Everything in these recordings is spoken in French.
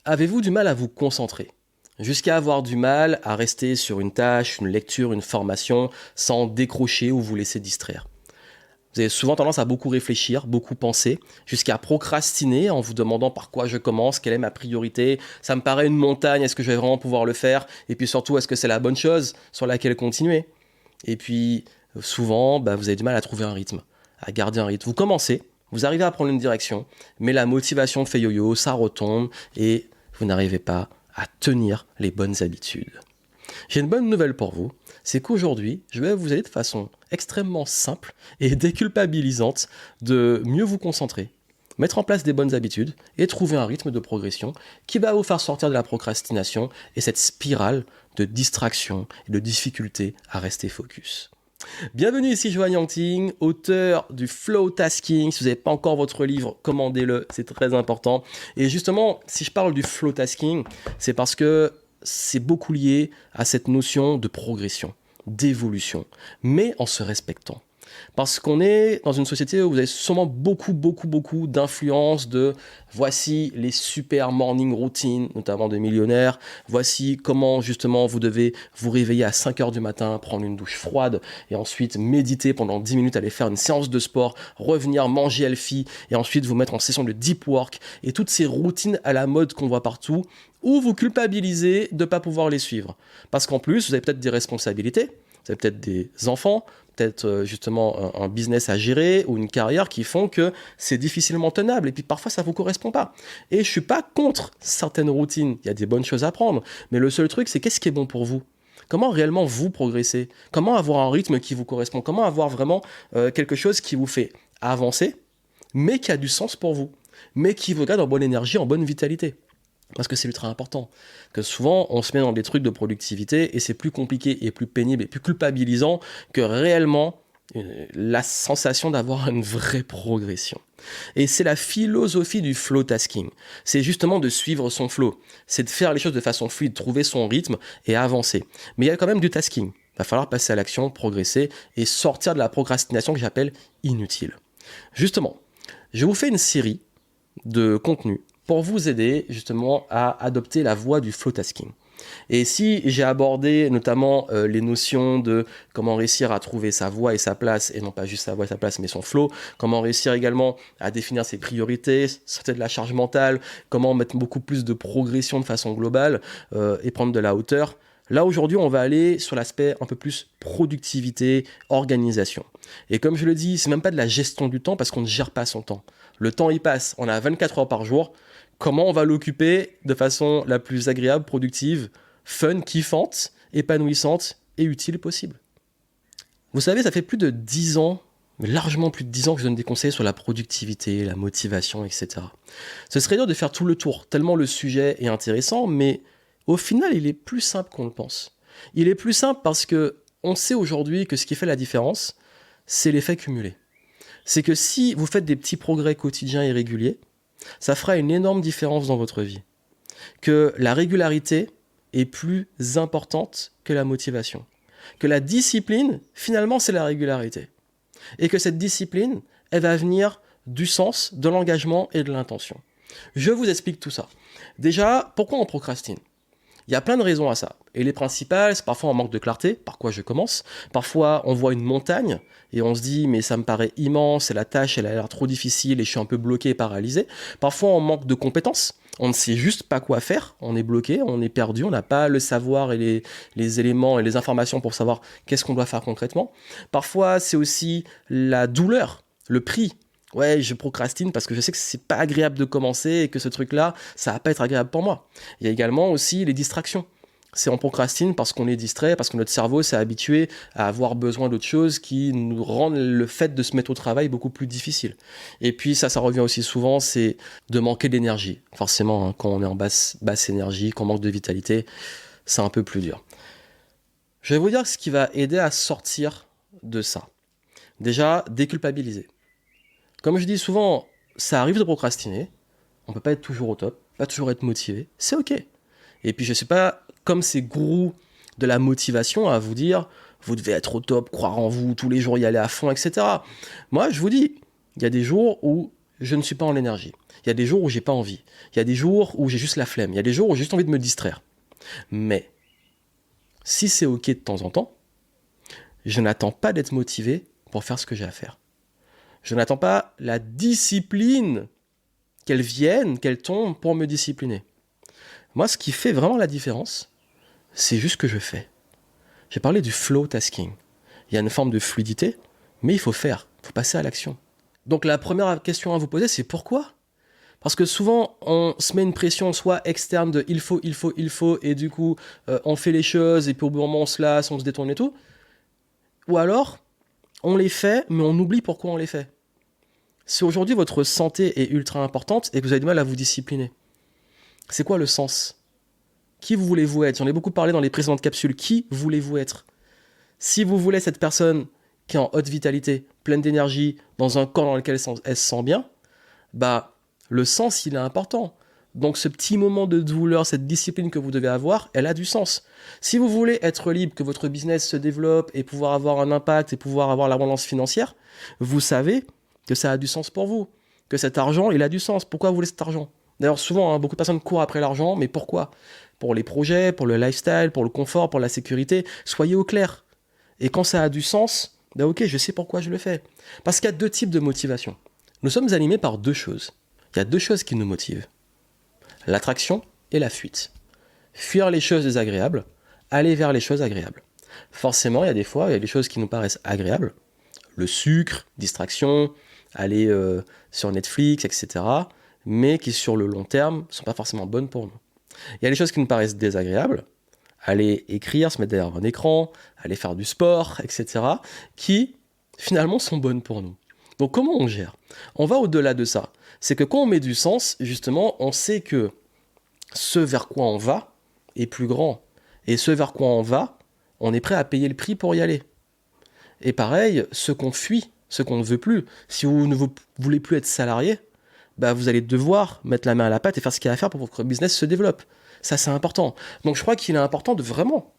Avez-vous du mal à vous concentrer? Jusqu'à avoir du mal à rester sur une tâche, une lecture, une formation, sans décrocher ou vous laisser distraire. Vous avez souvent tendance à beaucoup réfléchir, beaucoup penser, jusqu'à procrastiner en vous demandant par quoi je commence, quelle est ma priorité, ça me paraît une montagne, est-ce que je vais vraiment pouvoir le faire? Et puis surtout, est-ce que c'est la bonne chose sur laquelle continuer? Et puis, souvent, vous avez du mal à trouver un rythme, à garder un rythme. Vous commencez, vous arrivez à prendre une direction, mais la motivation fait yo-yo, ça retombe, et vous n'arrivez pas à tenir les bonnes habitudes. J'ai une bonne nouvelle pour vous, c'est qu'aujourd'hui, je vais vous aider de façon extrêmement simple et déculpabilisante de mieux vous concentrer, mettre en place des bonnes habitudes et trouver un rythme de progression qui va vous faire sortir de la procrastination et cette spirale de distraction et de difficulté à rester focus. Bienvenue ici Johan Yangting, auteur du Flow Tasking. Si vous n'avez pas encore votre livre, commandez-le, c'est très important. Et justement, si je parle du Flow Tasking, c'est parce que c'est beaucoup lié à cette notion de progression, d'évolution, mais en se respectant. Parce qu'on est dans une société où vous avez sûrement beaucoup d'influence de voici les super morning routines, notamment de millionnaires, voici comment justement vous devez vous réveiller à 5 heures du matin, prendre une douche froide et ensuite méditer pendant 10 minutes, aller faire une séance de sport, revenir manger healthy et ensuite vous mettre en session de deep work et toutes ces routines à la mode qu'on voit partout où vous culpabilisez de ne pas pouvoir les suivre. Parce qu'en plus, vous avez peut-être des responsabilités, vous avez peut-être des enfants, peut-être justement un business à gérer ou une carrière qui font que c'est difficilement tenable et puis parfois ça ne vous correspond pas. Et je ne suis pas contre certaines routines, il y a des bonnes choses à prendre, mais le seul truc c'est qu'est-ce qui est bon pour vous? Comment réellement vous progresser? Comment avoir un rythme qui vous correspond? Comment avoir vraiment quelque chose qui vous fait avancer, mais qui a du sens pour vous, mais qui vous garde en bonne énergie, en bonne vitalité? Parce que c'est ultra important. Que souvent, on se met dans des trucs de productivité et c'est plus compliqué et plus pénible et plus culpabilisant que réellement la sensation d'avoir une vraie progression. Et c'est la philosophie du flow tasking. C'est justement de suivre son flow. C'est de faire les choses de façon fluide, trouver son rythme et avancer. Mais il y a quand même du tasking. Il va falloir passer à l'action, progresser et sortir de la procrastination que j'appelle inutile. Justement, je vous fais une série de contenus pour vous aider justement à adopter la voie du flow tasking. Et si j'ai abordé notamment les notions de comment réussir à trouver sa voie et sa place, et non pas juste sa voie et sa place, mais son flow, comment réussir également à définir ses priorités, sortir de la charge mentale, comment mettre beaucoup plus de progression de façon globale et prendre de la hauteur, là aujourd'hui on va aller sur l'aspect un peu plus productivité, organisation. Et comme je le dis, c'est même pas de la gestion du temps parce qu'on ne gère pas son temps. Le temps il passe, on a 24 heures par jour. Comment on va l'occuper de façon la plus agréable, productive, fun, kiffante, épanouissante et utile possible. Vous savez, ça fait plus de 10 ans, mais largement plus de 10 ans que je donne des conseils sur la productivité, la motivation, etc. Ce serait dur de faire tout le tour, tellement le sujet est intéressant, mais au final, il est plus simple qu'on le pense. Il est plus simple parce que on sait aujourd'hui que ce qui fait la différence, c'est l'effet cumulé. C'est que si vous faites des petits progrès quotidiens et réguliers, ça fera une énorme différence dans votre vie. Que la régularité est plus importante que la motivation. Que la discipline, finalement, c'est la régularité. Et que cette discipline, elle va venir du sens, de l'engagement et de l'intention. Je vous explique tout ça. Déjà, pourquoi on procrastine ? Il y a plein de raisons à ça. Et les principales, c'est parfois un manque de clarté, par quoi je commence. Parfois, on voit une montagne et on se dit, mais ça me paraît immense, et la tâche, elle a l'air trop difficile et je suis un peu bloqué et paralysé. Parfois, on manque de compétences. On ne sait juste pas quoi faire. On est bloqué, on est perdu, on n'a pas le savoir et les éléments et les informations pour savoir qu'est-ce qu'on doit faire concrètement. Parfois, c'est aussi la douleur, le prix. Ouais, je procrastine parce que je sais que c'est pas agréable de commencer et que ce truc-là, ça va pas être agréable pour moi. Il y a également aussi les distractions. C'est on procrastine parce qu'on est distrait, parce que notre cerveau s'est habitué à avoir besoin d'autres choses qui nous rendent le fait de se mettre au travail beaucoup plus difficile. Et puis ça revient aussi souvent, c'est de manquer d'énergie. Forcément, quand on est en basse énergie, qu'on manque de vitalité, c'est un peu plus dur. Je vais vous dire ce qui va aider à sortir de ça. Déjà, déculpabiliser. Comme je dis souvent, ça arrive de procrastiner, on peut pas être toujours au top, pas toujours être motivé, c'est ok. Et puis je suis pas comme ces gourous de la motivation à vous dire, vous devez être au top, croire en vous, tous les jours y aller à fond, etc. Moi je vous dis, il y a des jours où je ne suis pas en énergie. Il y a des jours où j'ai pas envie. Il y a des jours où j'ai juste la flemme. Il y a des jours où j'ai juste envie de me distraire. Mais si c'est OK de temps en temps, je n'attends pas d'être motivé pour faire ce que j'ai à faire. Je n'attends pas la discipline qu'elle vienne, qu'elle tombe pour me discipliner. Moi, ce qui fait vraiment la différence, c'est juste ce que je fais. J'ai parlé du flow tasking. Il y a une forme de fluidité, mais il faut faire, il faut passer à l'action. Donc la première question à vous poser, c'est pourquoi ? Parce que souvent, on se met une pression soit externe de il faut, et du coup, on fait les choses, et puis au bout d'un moment, on se lasse, on se détourne et tout. Ou alors, on les fait, mais on oublie pourquoi on les fait. Si aujourd'hui, votre santé est ultra importante et que vous avez du mal à vous discipliner, c'est quoi le sens ? Qui voulez-vous être ? J'en ai beaucoup parlé dans les précédentes capsules. Qui voulez-vous être ? Si vous voulez cette personne qui est en haute vitalité, pleine d'énergie, dans un corps dans lequel elle se sent bien, bah, le sens, il est important. Donc ce petit moment de douleur, cette discipline que vous devez avoir, elle a du sens. Si vous voulez être libre, que votre business se développe et pouvoir avoir un impact et pouvoir avoir l'abondance financière, vous savez que ça a du sens pour vous, que cet argent, il a du sens. Pourquoi vous voulez cet argent ? D'ailleurs, souvent, beaucoup de personnes courent après l'argent, mais pourquoi ? Pour les projets, pour le lifestyle, pour le confort, pour la sécurité. Soyez au clair. Et quand ça a du sens, ben ok, je sais pourquoi je le fais. Parce qu'il y a deux types de motivation. Nous sommes animés par deux choses. Il y a deux choses qui nous motivent. L'attraction et la fuite. Fuir les choses désagréables, aller vers les choses agréables. Forcément, il y a des fois, il y a des choses qui nous paraissent agréables. Le sucre, distraction, aller sur Netflix, etc. Mais qui, sur le long terme, ne sont pas forcément bonnes pour nous. Il y a des choses qui nous paraissent désagréables, aller écrire, se mettre derrière un écran, aller faire du sport, etc., qui, finalement, sont bonnes pour nous. Donc, comment on gère ? On va au-delà de ça. C'est que quand on met du sens, justement, on sait que ce vers quoi on va est plus grand. Et ce vers quoi on va, on est prêt à payer le prix pour y aller. Et pareil, ce qu'on fuit, ce qu'on ne veut plus, si vous ne voulez plus être salarié, bah vous allez devoir mettre la main à la pâte et faire ce qu'il y a à faire pour que votre business se développe. Ça, c'est important. Donc, je crois qu'il est important de vraiment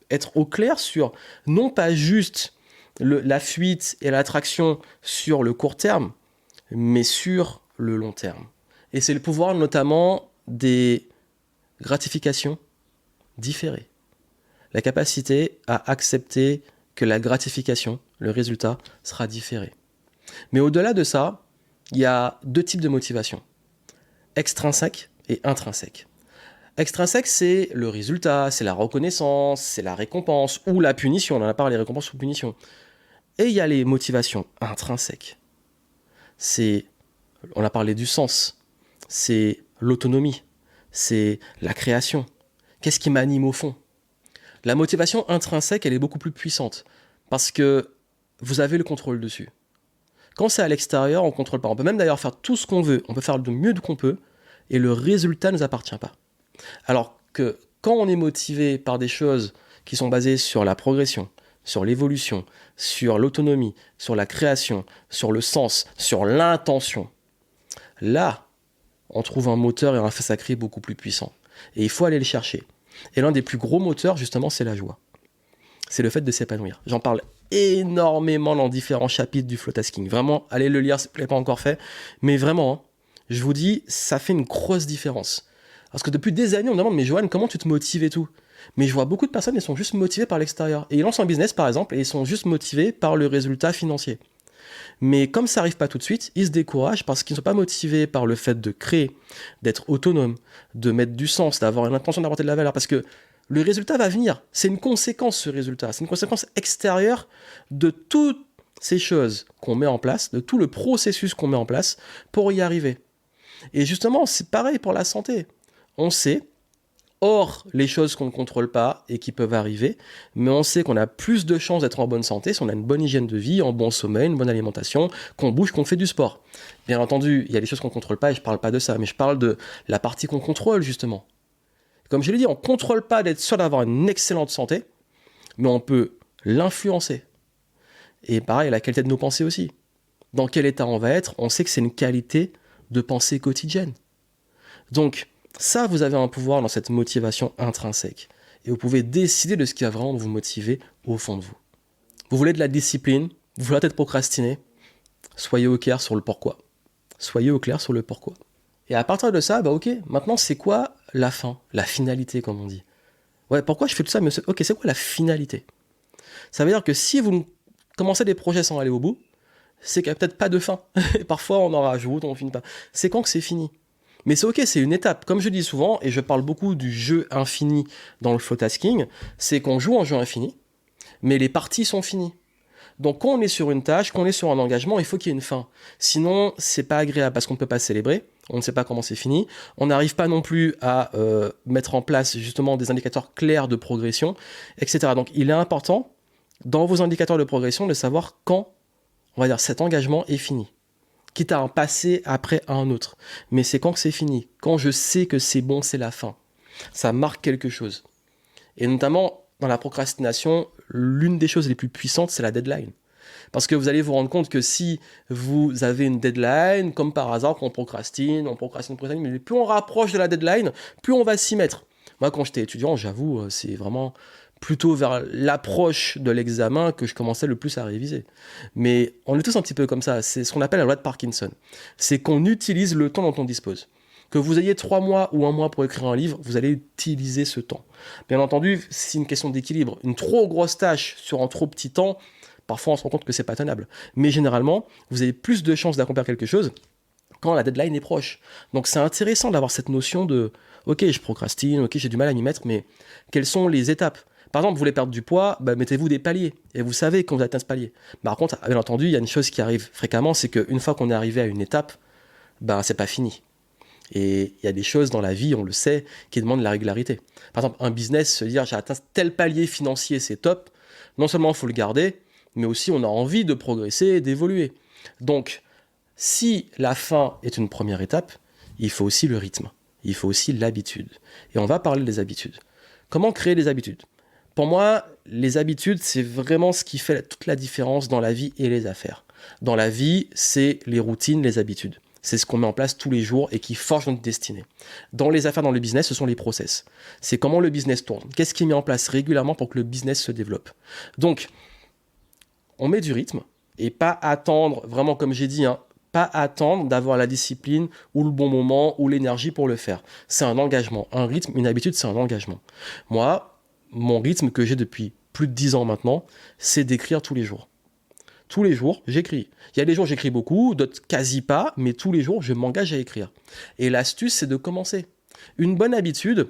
être au clair sur, non pas juste la fuite et l'attraction sur le court terme, mais sur le long terme. Et c'est le pouvoir notamment des gratifications différées. La capacité à accepter que la gratification, le résultat, sera différé. Mais au-delà de ça, il y a deux types de motivation. Extrinsèque et intrinsèque. Extrinsèque, c'est le résultat, c'est la reconnaissance, c'est la récompense ou la punition. On en a parlé, récompense ou punition. Et il y a les motivations intrinsèques. On a parlé du sens, c'est l'autonomie, c'est la création. Qu'est-ce qui m'anime au fond ? La motivation intrinsèque, elle est beaucoup plus puissante parce que vous avez le contrôle dessus. Quand c'est à l'extérieur, on ne contrôle pas. On peut même d'ailleurs faire tout ce qu'on veut, on peut faire le mieux qu'on peut et le résultat ne nous appartient pas. Alors que quand on est motivé par des choses qui sont basées sur la progression, sur l'évolution, sur l'autonomie, sur la création, sur le sens, sur l'intention, là, on trouve un moteur et un feu sacré beaucoup plus puissant. Et il faut aller le chercher. Et l'un des plus gros moteurs, justement, c'est la joie. C'est le fait de s'épanouir. J'en parle énormément dans différents chapitres du flow tasking. Vraiment, allez le lire si ce n'est pas encore fait. Mais vraiment, hein, je vous dis, ça fait une grosse différence. Parce que depuis des années, on me demande, mais Johan, comment tu te motives et tout ? Mais je vois beaucoup de personnes, elles sont juste motivées par l'extérieur. Et ils lancent un business, par exemple, et ils sont juste motivés par le résultat financier. Mais comme ça n'arrive pas tout de suite, ils se découragent parce qu'ils ne sont pas motivés par le fait de créer, d'être autonome, de mettre du sens, d'avoir une intention d'apporter de la valeur. Parce que le résultat va venir. C'est une conséquence, ce résultat. C'est une conséquence extérieure de toutes ces choses qu'on met en place, de tout le processus qu'on met en place pour y arriver. Et justement, c'est pareil pour la santé. On sait, hors les choses qu'on ne contrôle pas et qui peuvent arriver, mais on sait qu'on a plus de chances d'être en bonne santé si on a une bonne hygiène de vie, un bon sommeil, une bonne alimentation, qu'on bouge, qu'on fait du sport. Bien entendu, il y a des choses qu'on ne contrôle pas et je ne parle pas de ça, mais je parle de la partie qu'on contrôle justement. Comme je l'ai dit, on ne contrôle pas d'être sûr d'avoir une excellente santé, mais on peut l'influencer. Et pareil, la qualité de nos pensées aussi. Dans quel état on va être, on sait que c'est une qualité de pensée quotidienne. Donc, ça, vous avez un pouvoir dans cette motivation intrinsèque. Et vous pouvez décider de ce qui va vraiment vous motiver au fond de vous. Vous voulez de la discipline, vous voulez peut-être procrastiner, soyez au clair sur le pourquoi. Soyez au clair sur le pourquoi. Et à partir de ça, ok, maintenant c'est quoi la fin, la finalité comme on dit. Ouais, pourquoi je fais tout ça, mais ok, c'est quoi la finalité? Ça veut dire que si vous commencez des projets sans aller au bout, c'est qu'il n'y a peut-être pas de fin. Et parfois on en rajoute, on finit pas. C'est quand que c'est fini. Mais c'est ok, c'est une étape. Comme je dis souvent, et je parle beaucoup du jeu infini dans le flow tasking, c'est qu'on joue en jeu infini, mais les parties sont finies. Donc quand on est sur une tâche, quand on est sur un engagement, il faut qu'il y ait une fin. Sinon, c'est pas agréable parce qu'on ne peut pas célébrer, on ne sait pas comment c'est fini, on n'arrive pas non plus à mettre en place justement des indicateurs clairs de progression, etc. Donc il est important, dans vos indicateurs de progression, de savoir quand, on va dire, cet engagement est fini. Quitte à en passer après à un autre. Mais c'est quand que c'est fini. Quand je sais que c'est bon, c'est la fin. Ça marque quelque chose. Et notamment, dans la procrastination, l'une des choses les plus puissantes, c'est la deadline. Parce que vous allez vous rendre compte que si vous avez une deadline, comme par hasard, qu'on procrastine, mais plus on rapproche de la deadline, plus on va s'y mettre. Moi, quand j'étais étudiant, j'avoue, c'est vraiment plutôt vers l'approche de l'examen que je commençais le plus à réviser. Mais on est tous un petit peu comme ça. C'est ce qu'on appelle la loi de Parkinson. C'est qu'on utilise le temps dont on dispose. Que vous ayez 3 mois ou 1 mois pour écrire un livre, vous allez utiliser ce temps. Bien entendu, c'est une question d'équilibre. Une trop grosse tâche sur un trop petit temps, parfois on se rend compte que c'est pas tenable. Mais généralement, vous avez plus de chances d'accomplir quelque chose quand la deadline est proche. Donc c'est intéressant d'avoir cette notion de « Ok, je procrastine, ok, j'ai du mal à m'y mettre, mais quelles sont les étapes ?» Par exemple, vous voulez perdre du poids, mettez-vous des paliers. Et vous savez quand vous atteint ce palier. Par contre, bien entendu, il y a une chose qui arrive fréquemment, c'est qu'une fois qu'on est arrivé à une étape, c'est pas fini. Et il y a des choses dans la vie, on le sait, qui demandent la régularité. Par exemple, un business, se dire j'ai atteint tel palier financier, c'est top. Non seulement il faut le garder, mais aussi on a envie de progresser, d'évoluer. Donc, si la fin est une première étape, il faut aussi le rythme. Il faut aussi l'habitude. Et on va parler des habitudes. Comment créer des habitudes ? Pour moi, les habitudes, c'est vraiment ce qui fait toute la différence dans la vie et les affaires. Dans la vie, c'est les routines, les habitudes. C'est ce qu'on met en place tous les jours et qui forge notre destinée. Dans les affaires, dans le business, ce sont les process. C'est comment le business tourne. Qu'est-ce qui est mis en place régulièrement pour que le business se développe. Donc, on met du rythme et pas attendre, vraiment comme j'ai dit, pas attendre d'avoir la discipline ou le bon moment ou l'énergie pour le faire. C'est un engagement. Un rythme, une habitude, c'est un engagement. Moi, mon rythme que j'ai depuis plus de 10 ans maintenant, c'est d'écrire tous les jours. Tous les jours, j'écris. Il y a des jours, j'écris beaucoup, d'autres quasi pas, mais tous les jours, je m'engage à écrire. Et l'astuce, c'est de commencer. Une bonne habitude,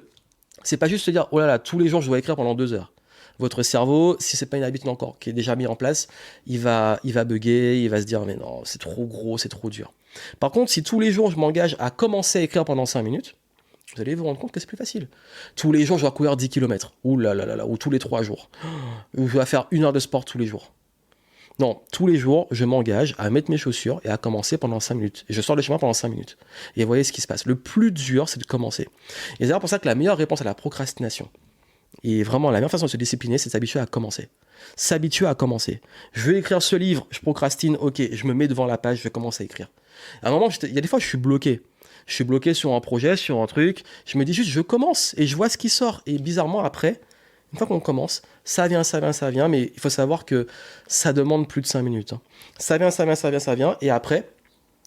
c'est pas juste se dire, oh là là, tous les jours, je dois écrire pendant 2 heures. Votre cerveau, si c'est pas une habitude encore qui est déjà mise en place, il va bugger, il va se dire, mais non, c'est trop gros, c'est trop dur. Par contre, si tous les jours, je m'engage à commencer à écrire pendant 5 minutes, vous allez vous rendre compte que c'est plus facile. Tous les jours, je dois courir 10 km. Ouh là là là là, ou tous les 3 jours. Ou je dois faire 1 heure de sport tous les jours. Non, tous les jours, je m'engage à mettre mes chaussures et à commencer pendant 5 minutes. Et je sors de chez moi pendant 5 minutes. Et vous voyez ce qui se passe. Le plus dur, c'est de commencer. Et c'est d'ailleurs pour ça que la meilleure réponse à la procrastination, et vraiment la meilleure façon de se discipliner, c'est de s'habituer à commencer. S'habituer à commencer. Je vais écrire ce livre, je procrastine, ok, je me mets devant la page, je commence à écrire. À un moment, il y a des fois, je suis bloqué. Je suis bloqué sur un projet, sur un truc. Je me dis juste, je commence et je vois ce qui sort. Et bizarrement, après, une fois qu'on commence, ça vient. Mais il faut savoir que ça demande plus de 5 minutes. Ça vient. Et après,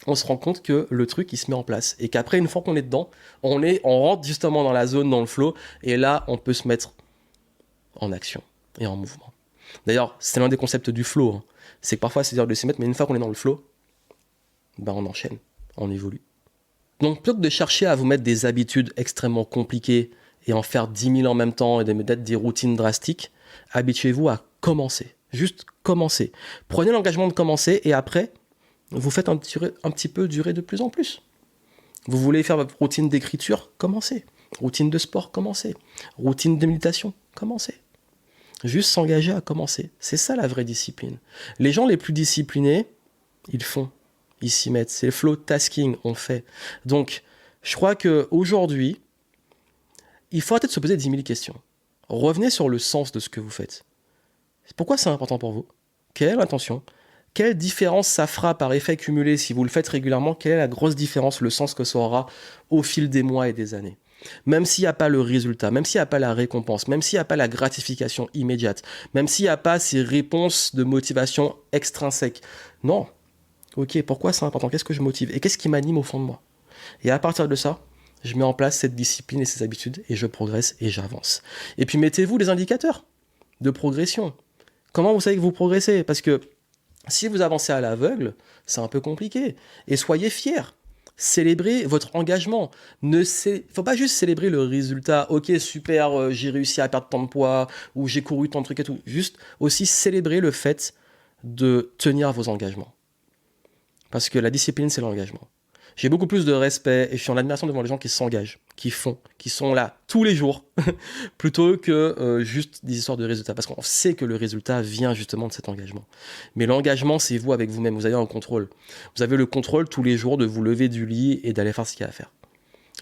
on se rend compte que le truc, il se met en place. Et qu'après, une fois qu'on est dedans, on rentre justement dans la zone, dans le flow. Et là, on peut se mettre en action et en mouvement. D'ailleurs, c'est l'un des concepts du flow. C'est que parfois, c'est dur de s'y mettre. Mais une fois qu'on est dans le flow, on enchaîne, on évolue. Donc, plutôt que de chercher à vous mettre des habitudes extrêmement compliquées et en faire 10 000 en même temps et d'être des routines drastiques, habituez-vous à commencer. Juste commencer. Prenez l'engagement de commencer et après, vous faites un petit peu durer de plus en plus. Vous voulez faire votre routine d'écriture, commencez. Routine de sport, commencez. Routine de méditation, commencez. Juste s'engager à commencer. C'est ça la vraie discipline. Les gens les plus disciplinés, ils font. Ils s'y mettent. C'est le flow tasking, on fait. Donc, je crois qu'aujourd'hui, il faut arrêter de se poser 10 000 questions. Revenez sur le sens de ce que vous faites. Pourquoi c'est important pour vous ? Quelle est l'intention ? Quelle différence ça fera par effet cumulé si vous le faites régulièrement ? Quelle est la grosse différence, le sens que ça aura au fil des mois et des années ? Même s'il n'y a pas le résultat, même s'il n'y a pas la récompense, même s'il n'y a pas la gratification immédiate, même s'il n'y a pas ces réponses de motivation extrinsèques. Non. Ok, pourquoi c'est important? Qu'est-ce que je motive? Et qu'est-ce qui m'anime au fond de moi? Et à partir de ça, je mets en place cette discipline et ces habitudes et je progresse et j'avance. Et puis mettez-vous des indicateurs de progression. Comment vous savez que vous progressez? Parce que si vous avancez à l'aveugle, c'est un peu compliqué. Et soyez fiers. Célébrez votre engagement. Faut pas juste célébrer le résultat. Ok, super, j'ai réussi à perdre tant de poids ou j'ai couru tant de trucs et tout. Juste aussi célébrer le fait de tenir vos engagements. Parce que la discipline, c'est l'engagement. J'ai beaucoup plus de respect et je suis en admiration devant les gens qui s'engagent, qui font, qui sont là tous les jours, plutôt que juste des histoires de résultats. Parce qu'on sait que le résultat vient justement de cet engagement. Mais l'engagement, c'est vous avec vous-même. Vous avez un contrôle. Vous avez le contrôle tous les jours de vous lever du lit et d'aller faire ce qu'il y a à faire.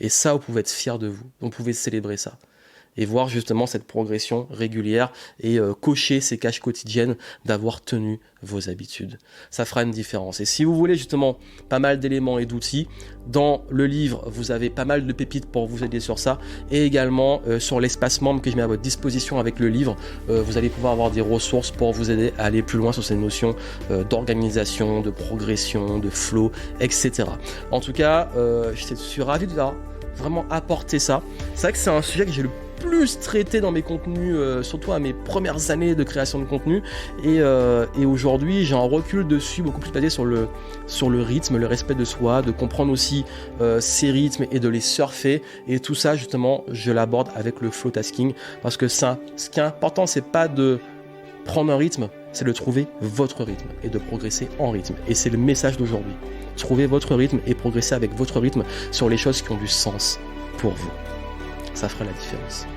Et ça, vous pouvez être fier de vous. Vous pouvez célébrer ça. Et voir justement cette progression régulière et cocher ces cases quotidiennes d'avoir tenu vos habitudes. Ça fera une différence. Et si vous voulez justement pas mal d'éléments et d'outils, dans le livre, vous avez pas mal de pépites pour vous aider sur ça. Et également sur l'espace membre que je mets à votre disposition avec le livre, vous allez pouvoir avoir des ressources pour vous aider à aller plus loin sur ces notions d'organisation, de progression, de flow, etc. En tout cas, je suis ravi de vraiment apporter ça. C'est vrai que c'est un sujet que j'ai le plus traité dans mes contenus, surtout à mes premières années de création de contenu. Et aujourd'hui, j'ai un recul dessus, beaucoup plus basé sur le rythme, le respect de soi, de comprendre aussi ces rythmes et de les surfer. Et tout ça, justement, je l'aborde avec le flow tasking. Parce que ça, ce qui est important, c'est pas de prendre un rythme, c'est de trouver votre rythme et de progresser en rythme. Et c'est le message d'aujourd'hui. Trouvez votre rythme et progressez avec votre rythme sur les choses qui ont du sens pour vous. Ça fera la différence.